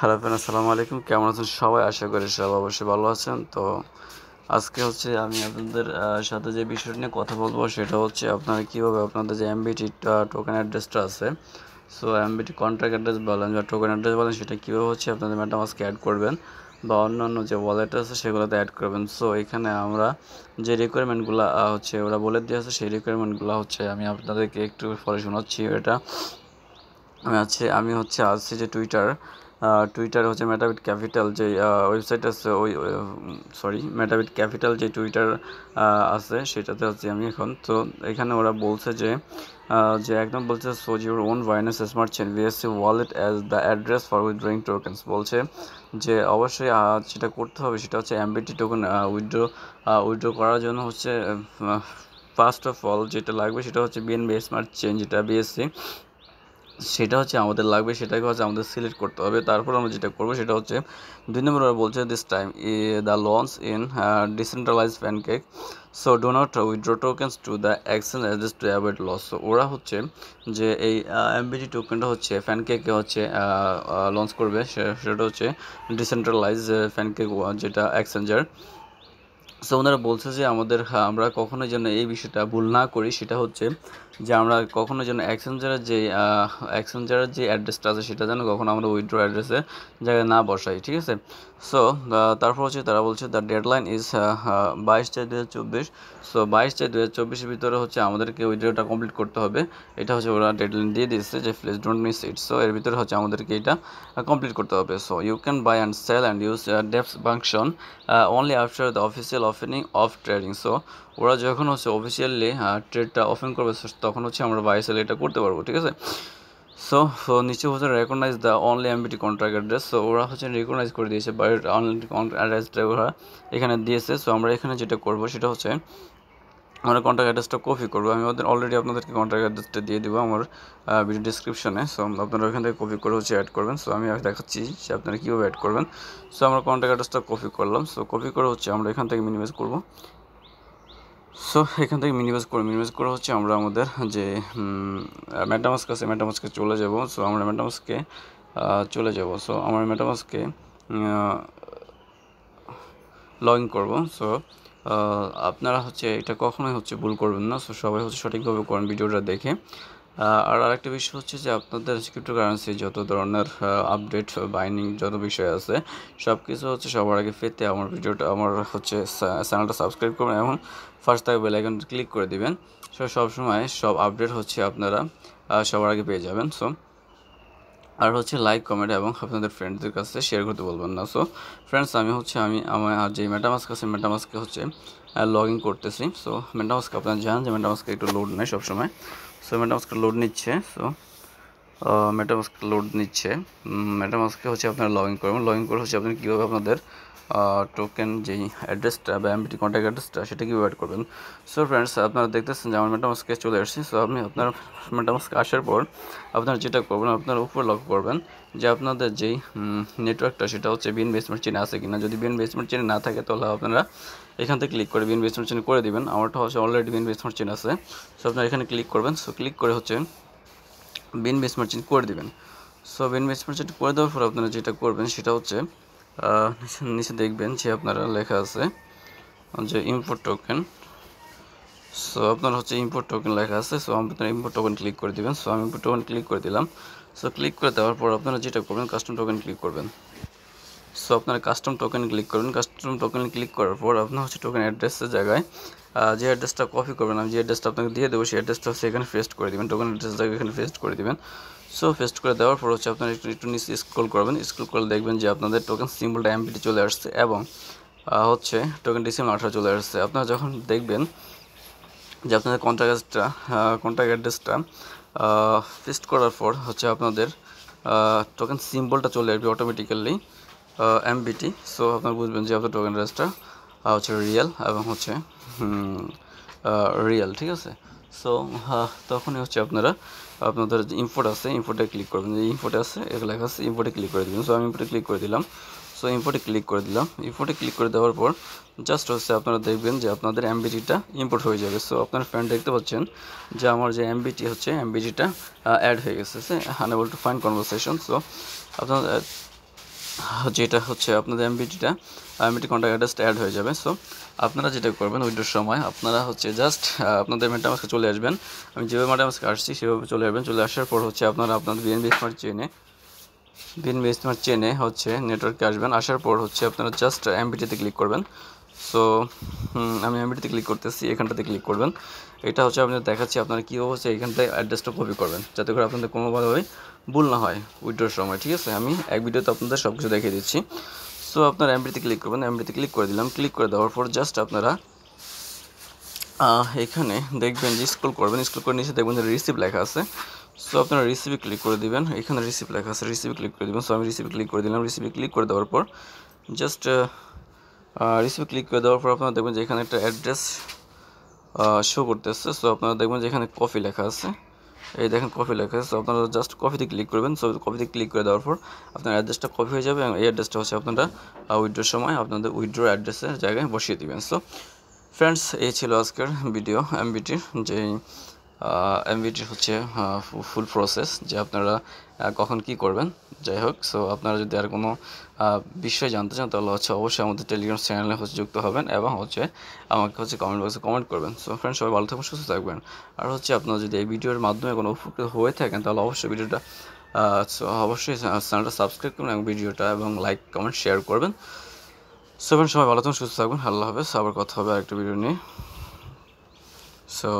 Hello friend, আসসালামু আলাইকুম। কেমন আছেন সবাই? আশা করি সবাই অবশ্যই ভালো আছেন। তো আজকে আমি আপনাদের সাথে যে বিষয়টা নিয়ে কথা বলবো সেটা হচ্ছে আপনারা কীভাবে আপনাদের যে এমবিটি টোকেন অ্যাড্রেসটা আছে, সো এমবিটি কন্ট্রাক্ট অ্যাড্রেস বলেন বা টোকেন অ্যাড্রেস বলেন, সেটা কীভাবে আপনাদের মেটামাস্কে অ্যাড করবেন বা অন্যান্য যে ওয়ালেট আছে সেগুলোতে অ্যাড করবেন। সো এখানে আমরা যে রিকোয়ারমেন্টগুলো ওরা বলে দিয়েছে, সেই রিকোয়ারমেন্টগুলো আমি আপনাদেরকে একটু পরে শোনাচ্ছি। এটা আমি আসছি যে টুইটার মেটাবিট ক্যাপিটাল যে ওয়েবসাইট আছে, ওই মেটাবিট ক্যাপিটাল যে টুইটার আছে সেটাতে আছি আমি এখন। তো এখানে ওরা বলছে যে একদম বলছে choose your own Binance smart chain BSC wallet as the address for withdrawing tokens. বলছে যে অবশ্যই যেটা করতে হবে সেটা হচ্ছে এমবিটি টোকেন উইথড্র করার জন্য ফার্স্ট অফ অল যেটা লাগবে সেটা হচ্ছে বিএনবি স্মার্ট চেইন, যেটা বিএসসি, সেটা আমাদের লাগবে। সেটাকে আমাদের সিলেক্ট করতে হবে। তারপর আমরা যেটা করবো সেটা হচ্ছে 2 নম্বর ওরা বলছে this time the launch in decentralize pancake, so do not withdraw tokens to the exchange address to avoid loss. So ওরা যে এই এমবিটি টোকেনটা প্যানকেকে লঞ্চ করবে, সেটা ডিসেন্ট্রালাইজ প্যানকেক, যেটা এক্সচেঞ্জার। সো ওনারা বলছে যে আমরা কখনোই যেন এই বিষয়টা ভুল না করি, সেটা হচ্ছে যে আমরা কখনো যেন এক্সচেঞ্জারের যে অ্যাড্রেসটা আছে সেটা যেন কখনো আমরা উইথড্র অ্যাড্রেসের জায়গায় না বসাই, ঠিক আছে। সো তারপর তারা বলছে দ্য ডেডলাইন ইজ 22/4/2024। সো 22/4/2024-এর ভিতরে আমাদেরকে উইথড্রটা কমপ্লিট করতে হবে। এটা ওরা ডেডলাইন দিয়ে দিচ্ছে যে please don't miss it. So এর ভিতরে আমাদেরকে এটা কমপ্লিট করতে হবে। So you can buy and sell and use deps function only after the official opening of trading. So ওরা যখন অফিসিয়ালি ট্রেডটা ওপেন করবে তখন আমরা বাই সেল এটা করতে পারবো, ঠিক আছে। সো নিচে recognise the only MBT contract address. So ওরা রেকগনাইজ করে দিয়েছে, বাই অনলি কন্ট্রাক্ট অ্যাড্রেসটা ওরা এখানে দিয়েছে। সো আমরা এখানে যেটা করবো সেটা আমরা কন্ট্যাক্ট অ্যাড্রেসটা কপি করবো। আমি অলরেডি আপনাদেরকে কন্ট্যাক্ট অ্যাড্রেসটা দিয়ে দেবো আমার ভিডিও ডিসক্রিপশনে। সো আপনারা ওখান থেকে কপি করে অ্যাড করবেন। সো আমি দেখাচ্ছি যে আপনারা কীভাবে অ্যাড করবেন। সো আমরা কন্ট্যাক্ট অ্যাড্রেসটা কপি করলাম। সো কপি করে আমরা এখান থেকে মিনিমাইজ করবো। সো এখান থেকে মিনিমাইজ করে আমরা আমাদের যে মেটামাস্ক আছে মেটামাস্কে চলে যাব। সো আমরা মেটামাস্কে চলে যাব। সো আমার মেটামাস্কে লগ ইন করবো। সো আপনারা এটা কখনোই ভুল করবেন না। সো সবাই সঠিকভাবে করেন ভিডিওটা দেখে। আর আরেকটা বিষয় যে আপনাদের ক্রিপ্টোকারেন্সি যত ধরনের আপডেট বাইনিং যত বিষয় আছে সব কিছু সবার আগে পেতে আমার চ্যানেলটা সাবস্ক্রাইব করবেন এবং ফার্স্ট থেকে বেল আইকন ক্লিক করে দিবেন। সো সবসময় সব আপডেট আপনারা সবার আগে পেয়ে যাবেন। সো আর লাইক কমেন্ট এবং আপনাদের ফ্রেন্ডদের কাছে শেয়ার করতে বলবেন না। সো ফ্রেন্ডস, আমি আমার যে মেটামাস্ক আছে মেটামাস্কে লগ ইন করতেছি। সো মেটামাস্ক আপনারা জানেন যে মেটামাস্কে একটু লোড নেয় সবসময়। সো মেটামাস্ক লোড নিচ্ছে। সো মেটামাস্ক লোড নিচ্ছে। মেটামাস্কে আপনারা লগ ইন করবেন। লগ ইন করে আপনারা কীভাবে আপনাদের টোকেন যেই অ্যাড্রেসটা বা এমবিটি কন্ট্যাক্ট অ্যাড্রেসটা সেটা কীভাবে অ্যাড করবেন। সো ফ্রেন্ডস, আপনারা দেখতেছেন যে আমার মেটামাস্কে চলে আসছে। সো আপনি আপনার মেটামাস্কে আসার পর আপনারা যেটা করবেন, আপনারা উপরে লক্ষ্য করবেন যে আপনাদের যেই নেটওয়ার্কটা সেটা বিএনবি স্মার্ট চেইনে আছে কিনা। যদি বিএনবি স্মার্ট চেইনে না থাকে তাহলে আপনারা এখান থেকে ক্লিক করে বিএনবি স্মার্ট চেইন করে দিবেন। আমারটা অলরেডি বিএনবি স্মার্ট চেইন আছে। সো আপনারা এখানে ক্লিক করবেন। সো ক্লিক করে বিএনবি স্মার্ট চেইন করে দিবেন। সো বিএনবি স্মার্ট চেইন করে দেওয়ার পর আপনারা যেটা করবেন সেটা নিচে দেখবেন যে আপনারা লেখা আছে যে ইম্পোর্ট টোকেন। সো আপনার ইম্পোর্ট টোকেন লেখা আছে। সো আপনারা ইম্পোর্ট টোকেন ক্লিক করে দিবেন। সো আমি ইম্পোর্ট টোকেন ক্লিক করে দিলাম। সো ক্লিক করে দেওয়ার পর আপনারা যেটা করবেন কাস্টম টোকেন ক্লিক করবেন। সো আপনারা কাস্টম টোকেন ক্লিক করবেন। কাস্টম টোকেন ক্লিক করার পর আপনার টোকেন অ্যাড্রেসের জায়গায় যে অ্যাড্রেসটা কপি করবেন, আমি যে অ্যাড্রেসটা আপনাকে দিয়ে দেবো সেই অ্যাড্রেসটা এখানে পেস্ট করে দেবেন। টোকেন অ্যাড্রেসের জায়গায় এখানে পেস্ট করে দেবেন। সো পেস্ট করে দেওয়ার পর আপনারা একটু নিচে স্ক্রল করবেন। স্ক্রল করে দেখবেন যে আপনাদের টোকেন সিম্বলটা এমবিটি চলে আসছে এবং টোকেন ডিসিমাল 18 চলে আসছে। আপনারা যখন দেখবেন যে আপনাদের কন্ট্যাক্ট অ্যাড্রেসটা পেস্ট করার পর আপনাদের টোকেন সিম্বলটা চলে আসবে অটোমেটিক্যালি এমবিটি। সো আপনারা বুঝবেন যে আপনার টোকেন অ্যাড্রেসটা রিয়েল এবং রিয়েল, ঠিক আছে। সো তখনই আপনারা আপনাদের যে ইম্পোর্ট আছে ইম্পোর্টে ক্লিক করবেন। যে ইম্পোর্টে আছে এগুলো লেখা আছে ইম্পোর্টে ক্লিক করে দেবেন। সো আমি ইম্পোর্টে ক্লিক করে দিলাম। সো ইম্পোর্টে ক্লিক করে দিলাম। ইম্পোর্টে ক্লিক করে দেওয়ার পর জাস্ট আপনারা দেখবেন যে আপনাদের এমবিটিটা ইম্পোর্ট হয়ে যাবে। সো আপনার ফ্রেন্ড দেখতে পাচ্ছেন যে আমার যে এমবিটিটা অ্যাড হয়ে গেছে। Unable to find conversation. So আপনারা যেটা হচ্ছে আপনাদের এমবিটি কন্ট্যাক্ট অ্যাড্রেসটা অ্যাড হয়ে যাবে। সো আপনারা যেটা করবেন উইথড্রোর সময় আপনারা হচ্ছে জাস্ট আপনাদের মেটামাস্কে চলে আসবেন। আমি যেভাবে মেটামাস্কে আসছি সেভাবে চলে আসবেন। চলে আসার পর হচ্ছে আপনারা আপনাদের বিএনবি স্মার্ট চেনে হচ্ছে নেটওয়ার্কে আসবেন। আসার পর হচ্ছে আপনারা জাস্ট এমবিটিতে ক্লিক করবেন। সো আমি এমবিটিতে ক্লিক করতেছি, এখানটাতে ক্লিক করবেন। এটা হচ্ছে আপনাদের দেখাচ্ছি আপনারা কীভাবে হচ্ছে এইখানটায় অ্যাড্রেসটা কপি করবেন, যাতে করে আপনাদের কোনোভাবেই ভুল না হয় উইথড্রোর সময়। ঠিক আছে, আমি এক ভিডিওতে আপনাদের সব কিছু দেখিয়ে দিচ্ছি। সো আপনারা এমবিটিতে ক্লিক করবেন। এমবিটিতে ক্লিক করে দিলাম। ক্লিক করে দেওয়ার পর জাস্ট আপনারা এখানে দেখবেন যে স্ক্রল করবেন। স্ক্রল করে নিচে দেখবেন যে রিসিভ লেখা আছে। সো আপনারা রিসিভে ক্লিক করে দিবেন। এখানে রিসিভ লেখা আছে, রিসিভে ক্লিক করে দিবেন। সো আমি রিসিভে ক্লিক করে দিলাম। রিসিভে ক্লিক করে দেওয়ার পর জাস্ট রিসিভে ক্লিক করে দেওয়ার পর আপনারা দেখবেন যে এখানে একটা অ্যাড্রেস শো করতেছে। সো আপনারা দেখবেন যে এখানে কপি লেখা আছে, এই দেখেন কপি লেখা আছে। সো আপনারা জাস্ট কপিতে ক্লিক করবেন। সো কপিতে ক্লিক করে দেওয়ার পর আপনার অ্যাড্রেসটা কপি হয়ে যাবে এবং এই অ্যাড্রেসটা হচ্ছে আপনারা উইথড্রোর সময় আপনাদের উইথড্রো অ্যাড্রেসের জায়গায় বসিয়ে দিবেন। সো ফ্রেন্ডস, এই ছিল আজকের ভিডিও এমবিটির, যেই এমবিটির হচ্ছে ফুল প্রসেস, যে আপনারা কখন কি করবেন। যাই হোক, সো আপনারা যদি আর কোনো বিষয় জানতে চান তাহলে হচ্ছে অবশ্যই আমাদের টেলিগ্রাম চ্যানেলে হচ্ছে যুক্ত হবেন এবং হচ্ছে আমাকে হচ্ছে কমেন্ট বক্সে কমেন্ট করবেন। সো ফ্রেন্ডস, সবাই ভালো থাকবেন, সুস্থ থাকবেন। আর হচ্ছে আপনারা যদি এই ভিডিওর মাধ্যমে কোনো উপকৃত হয়ে থাকেন তাহলে অবশ্যই ভিডিওটা অবশ্যই চ্যানেলটা সাবস্ক্রাইব করবেন এবং ভিডিওটা এবং লাইক কমেন্ট শেয়ার করবেন। সো ফ্রেন্ডস, সবাই ভালো থাকবেন, সুস্থ থাকবেন। আল্লাহ হাফেজ। আবার কথা হবে আরেকটা ভিডিও নিয়ে। সো